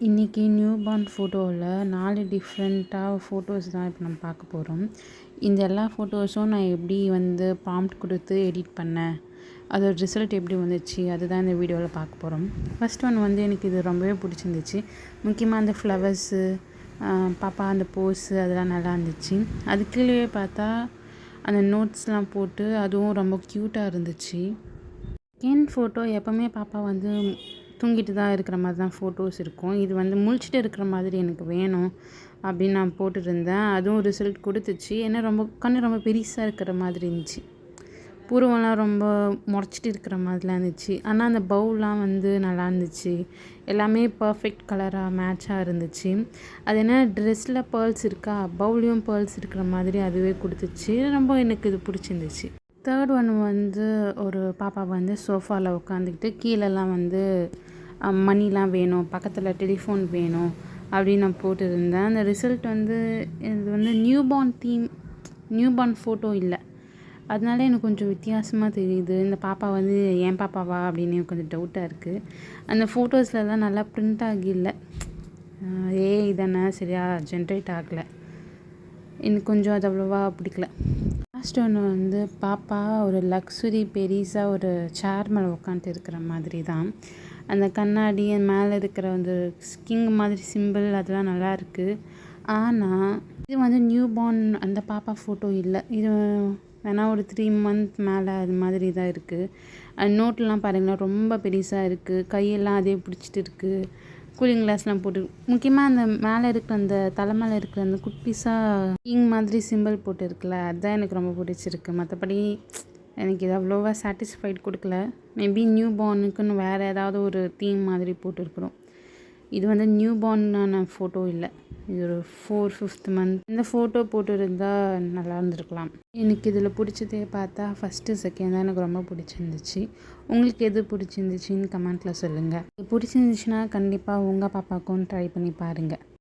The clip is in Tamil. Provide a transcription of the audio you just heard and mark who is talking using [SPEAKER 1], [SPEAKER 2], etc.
[SPEAKER 1] இன்றைக்கி நியூ பார்ன் ஃபோட்டோவில் 4 டிஃப்ரெண்ட்டாக ஃபோட்டோஸ் தான் இப்போ நம்ம பார்க்க போகிறோம். இந்த எல்லா ஃபோட்டோஸும் நான் எப்படி ப்ராம்ப்ட் கொடுத்து எடிட் பண்ணேன், அதோட ரிசல்ட் எப்படி வந்துச்சு, அதுதான் இந்த வீடியோவில் பார்க்க போகிறோம். ஃபர்ஸ்ட் ஒன் எனக்கு இது ரொம்பவே பிடிச்சிருந்துச்சு. முக்கியமாக அந்த ஃப்ளவர்ஸு, பாப்பா அந்த போஸு அதெல்லாம் நல்லா இருந்துச்சு. அது கீழே பார்த்தா அந்த நோட்ஸ்லாம் போட்டு அதுவும் ரொம்ப க்யூட்டாக இருந்துச்சு. செகண்ட் ஃபோட்டோ எப்போவுமே பாப்பா தூங்கிட்டு தான் இருக்கிற மாதிரி தான் ஃபோட்டோஸ் இருக்கும். இது முழிச்சிட்டு இருக்கிற மாதிரி எனக்கு வேணும் அப்படின்னு நான் போட்டுருந்தேன். அதுவும் ரிசல்ட் கொடுத்துச்சு. ஏன்னா கண்ணு ரொம்ப பெருசாக இருக்கிற மாதிரி இருந்துச்சு. புருவம்லாம் ரொம்ப முறைச்சிட்டு இருக்கிற மாதிரிலாம் இருந்துச்சு. ஆனால் அந்த பவுல்லாம் நல்லா இருந்துச்சு. எல்லாமே பர்ஃபெக்ட் கலராக மேட்சாக இருந்துச்சு. அது என்ன ட்ரெஸ்ஸில் பேர்ல்ஸ் இருக்கா, பவுல்லையும் பேர்ல்ஸ் இருக்கிற மாதிரி அதுவே கொடுத்துச்சு. ரொம்ப எனக்கு இது பிடிச்சிருந்துச்சு. தேர்ட் ஒன் ஒரு பாப்பா சோஃபாவில் உட்காந்துக்கிட்டு கீழெல்லாம் மணிலாம் வேணும், பக்கத்தில் டெலிஃபோன் வேணும் அப்படின்னு நான் போட்டுருந்தேன். அந்த ரிசல்ட் இது நியூ பார்ன் ஃபோட்டோ இல்லை. அதனால எனக்கு கொஞ்சம் வித்தியாசமாக தெரியுது. இந்த பாப்பா என் பாப்பாவா அப்படின்னு எனக்கு கொஞ்சம் டவுட்டாக இருக்குது. அந்த ஃபோட்டோஸ்லலாம் நல்லா பிரிண்ட் ஆகில்லை, இதானே சரியாக ஜென்ரேட் ஆகலை. எனக்கு கொஞ்சம் அது அவ்வளோவா பிடிக்கல. லாஸ்ட் ஒன்று பாப்பா ஒரு லக்ஸுரி பெரிஸாக ஒரு சேர் மேலே உட்காந்துட்டு இருக்கிற மாதிரி தான். அந்த கண்ணாடி மேலே இருக்கிற கிங் மாதிரி சிம்பிள் அதெல்லாம் நல்லா இருக்குது. ஆனால் இது நியூ பார்ன் அந்த பாப்பா ஃபோட்டோ இல்லை. இது வேணால் ஒரு 3 month மேலே அது மாதிரி தான் இருக்குது. அது நோட்லாம் பாருங்களேன், ரொம்ப பெருசாக இருக்குது. கையெல்லாம் அதே பிடிச்சிட்டு இருக்குது. கூலிங் கிளாஸ்லாம் போட்டு, முக்கியமாக அந்த மேலே இருக்கிற அந்த தலை மேலே இருக்கிற அந்த குட்டிஸாக கிங் மாதிரி சிம்பிள் போட்டு இருக்குல்ல, அதுதான் எனக்கு ரொம்ப பிடிச்சிருக்கு. மற்றபடி எனக்கு இது அவ்வளோவா சாட்டிஸ்ஃபைட் கொடுக்கல. மேபி நியூ பார்னுக்குன்னு வேறு ஏதாவது ஒரு தீம் மாதிரி போட்டுருக்குறோம். இது நியூ பார்னான ஃபோட்டோ இல்லை. இது ஒரு 4th month இந்த ஃபோட்டோ போட்டுருந்தால் நல்லா இருந்திருக்கலாம். எனக்கு இதில் பிடிச்சதே பார்த்தா ஃபஸ்ட்டு செகண்ட் தான் எனக்கு ரொம்ப பிடிச்சிருந்துச்சு. உங்களுக்கு எது பிடிச்சிருந்துச்சின்னு கமெண்ட்டில் சொல்லுங்கள். பிடிச்சிருந்துச்சுன்னா கண்டிப்பாக உங்கள் பாப்பாவுக்கும் ட்ரை பண்ணி பாருங்கள்.